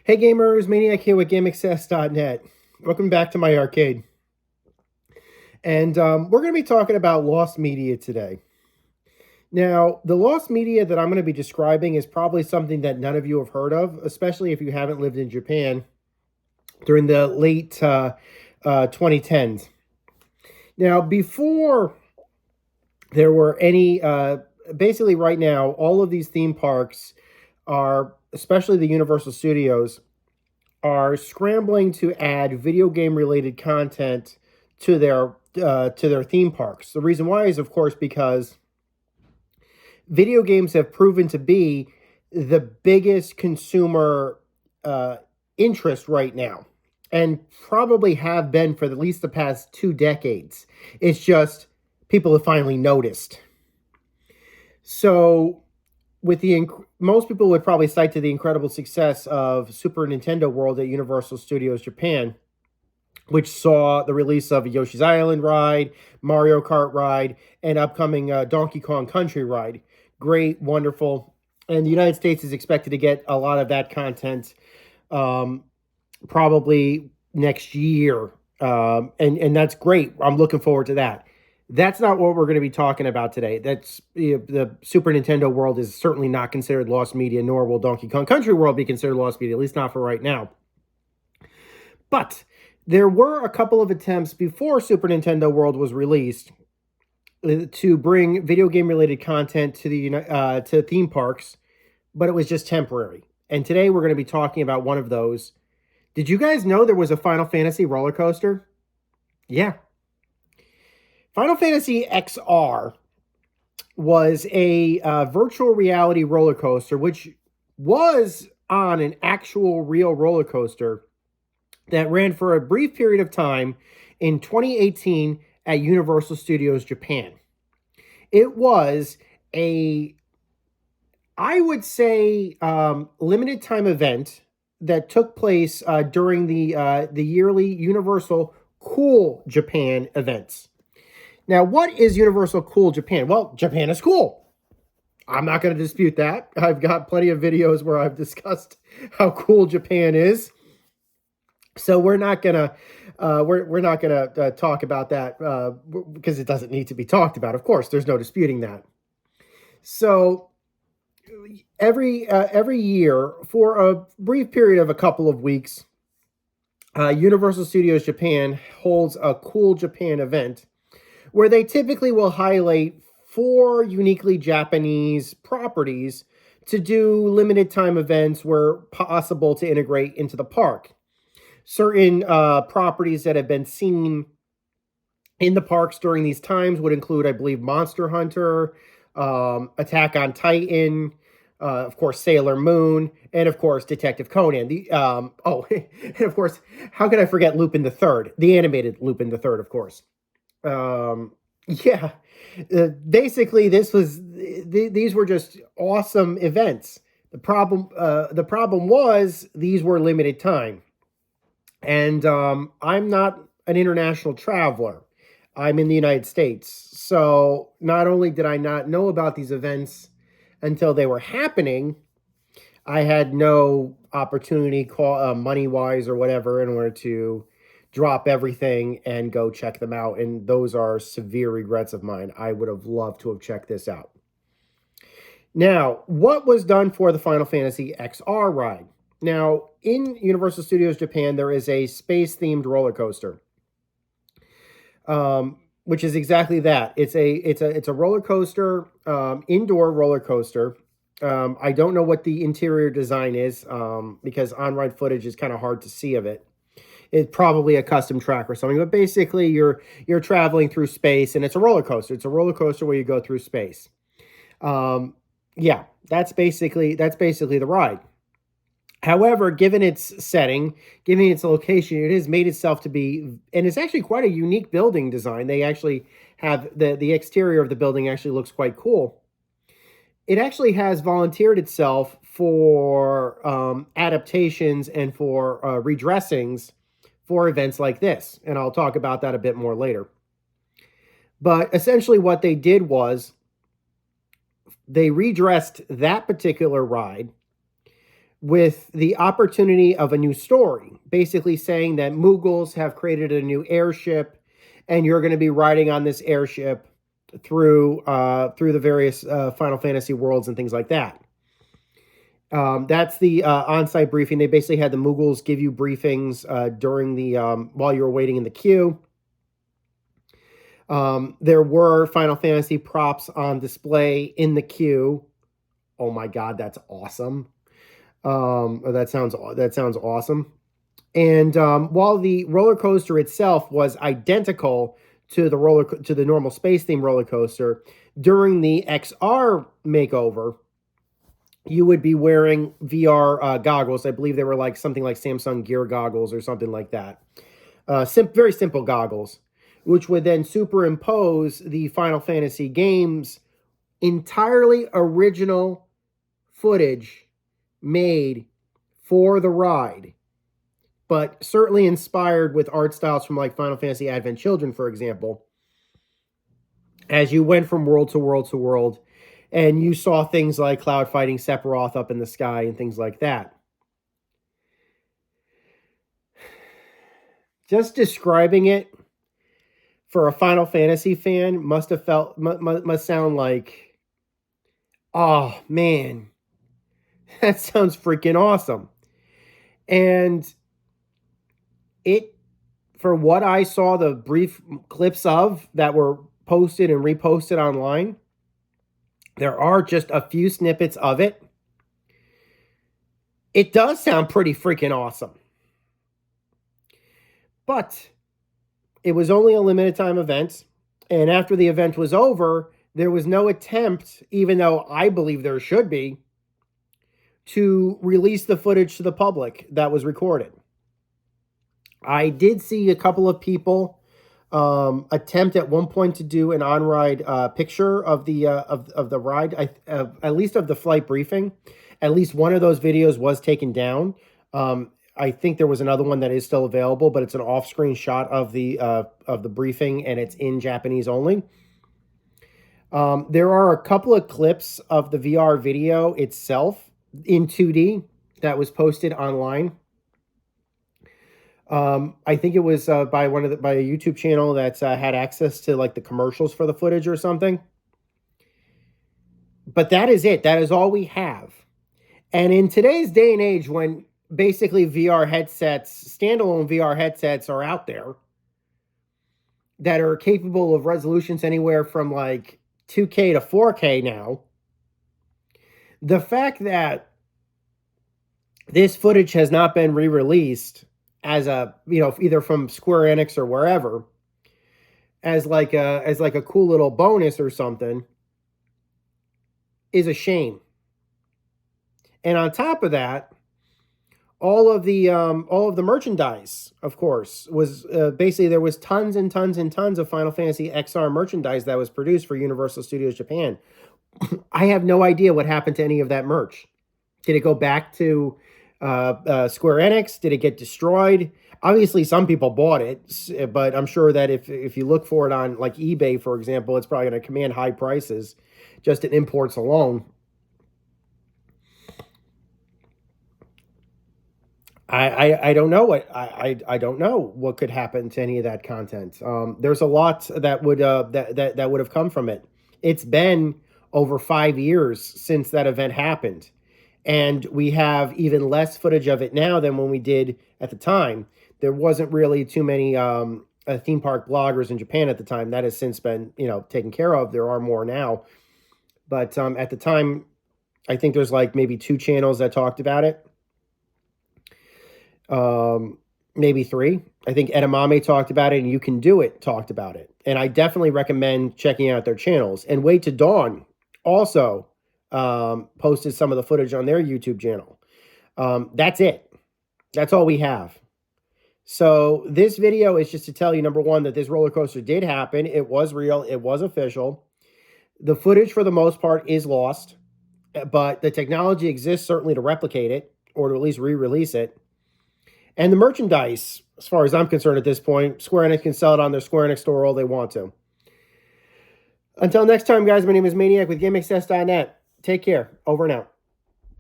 Hey gamers, Maniac here with GameAccess.net. Welcome back to my arcade. And we're going to be talking about lost media today. Now, the lost media that I'm going to be describing is probably something that none of you have heard of, especially if you haven't lived in Japan during the late 2010s. Now, before there were any, basically right now, all of these theme parks are, especially the Universal Studios, are scrambling to add video game related content to their theme parks. The reason why is, of course, because video games have proven to be the biggest consumer uh, interest right now, and probably have been for at least the past 2 decades. It's just people have finally noticed. So with most people would probably cite to the incredible success of Super Nintendo World at Universal Studios Japan, which saw the release of a Yoshi's Island ride, Mario Kart ride, and upcoming Donkey Kong Country ride. Great, wonderful. And the United States is expected to get a lot of that content um, probably next year. And that's great. I'm looking forward to that. That's not what we're going to be talking about today. The Super Nintendo World is certainly not considered lost media, nor will Donkey Kong Country World be considered lost media, at least not for right now. But there were a couple of attempts before Super Nintendo World was released to bring video game related content to theme parks, but it was just temporary. And today we're going to be talking about one of those. Did you guys know there was a Final Fantasy roller coaster? Yeah. Final Fantasy XR was a virtual reality roller coaster, which was on an actual real roller coaster that ran for a brief period of time in 2018 at Universal Studios Japan. It was I would say, limited time event that took place during the yearly Universal Cool Japan events. Now, what is Universal Cool Japan? Well, Japan is cool. I'm not going to dispute that. I've got plenty of videos where I've discussed how cool Japan is. So we're not gonna talk about that because it doesn't need to be talked about. Of course, there's no disputing that. So every year for a brief period of a couple of weeks, Universal Studios Japan holds a Cool Japan event where they typically will highlight 4 uniquely Japanese properties to do limited time events where possible to integrate into the park. Certain properties that have been seen in the parks during these times would include, I believe, Monster Hunter, Attack on Titan, of course, Sailor Moon, and of course, Detective Conan. And of course, how could I forget Lupin the Third, the animated Lupin the Third, of course. Yeah, basically, these were just awesome events. The problem was these were limited time. And I'm not an international traveler. I'm in the United States. So not only did I not know about these events until they were happening, I had no opportunity, money wise or whatever, in order to drop everything and go check them out. And those are severe regrets of mine. I would have loved to have checked this out. Now, what was done for the Final Fantasy XR ride? Now, in Universal Studios Japan, there is a space-themed roller coaster, which is exactly that. It's a roller coaster, indoor roller coaster. I don't know what the interior design is because on-ride footage is kind of hard to see of it. It's probably a custom track or something, but basically you're traveling through space, and it's a roller coaster. It's a roller coaster where you go through space. Yeah, that's basically the ride. However, given its setting, given its location, it has made itself to be, and it's actually quite a unique building design. They actually have the exterior of the building actually looks quite cool. It actually has volunteered itself for adaptations and for redressings for events like this, and I'll talk about that a bit more later. But essentially, what they did was they redressed that particular ride with the opportunity of a new story, basically saying that Mughals have created a new airship, and you're going to be riding on this airship through the various Final Fantasy worlds and things like that. That's the on-site briefing. They basically had the Mughals give you briefings during the while you were waiting in the queue. There were Final Fantasy props on display in the queue. Oh my God, that's awesome. That sounds awesome. And while the roller coaster itself was identical to the normal space theme roller coaster, during the XR makeover, you would be wearing VR goggles. I believe they were like something like Samsung Gear goggles or something like that. Very simple goggles, which would then superimpose the Final Fantasy games entirely original footage made for the ride, but certainly inspired with art styles from like Final Fantasy Advent Children, for example, as you went from world to world to world, and you saw things like Cloud fighting Sephiroth up in the sky and things like that. Just describing it for a Final Fantasy fan must sound like, oh man, that sounds freaking awesome. And it, for what I saw, the brief clips of that were posted and reposted online, there are just a few snippets of it. It does sound pretty freaking awesome. But it was only a limited time event. And after the event was over, there was no attempt, even though I believe there should be, to release the footage to the public that was recorded. I did see a couple of people attempt at one point to do an on-ride picture of the ride, at least of the flight briefing. At least one of those videos was taken down. I think there was another one that is still available, but it's an off-screen shot of the briefing, and it's in Japanese only. There are a couple of clips of the VR video itself in 2D that was posted online. I think it was by a YouTube channel that's had access to like the commercials for the footage or something. But that is it. That is all we have. And in today's day and age, when basically standalone VR headsets are out there that are capable of resolutions anywhere from like 2K to 4K now, the fact that this footage has not been re-released as either from Square Enix or wherever, as like a cool little bonus or something, is a shame. And on top of that, all of the merchandise, of course, was basically, there was tons and tons and tons of Final Fantasy XR merchandise that was produced for Universal Studios Japan. I have no idea what happened to any of that merch. Did it go back to Square Enix? Did it get destroyed? Obviously, some people bought it, but I'm sure that if you look for it on like eBay, for example, it's probably going to command high prices just in imports alone. I don't know I don't know what could happen to any of that content. There's a lot that would that would have come from it. It's been over 5 years since that event happened, and we have even less footage of it now than when we did at the time. There wasn't really too many theme park bloggers in Japan at the time. That has since been taken care of. There are more now, but at the time, I think there's like maybe 2 channels that talked about it. Maybe 3. I think Edamame talked about it, and You Can Do It talked about it. And I definitely recommend checking out their channels. And Wait to Dawn also posted some of the footage on their YouTube channel. That's it. That's all we have. So this video is just to tell you, number one, that this roller coaster did happen. It was real. It was official. The footage, for the most part, is lost. But the technology exists certainly to replicate it, or to at least re-release it. And the merchandise, as far as I'm concerned at this point, Square Enix can sell it on their Square Enix store all they want to. Until next time, guys, my name is Maniac with GameXS.net. Take care. Over and out.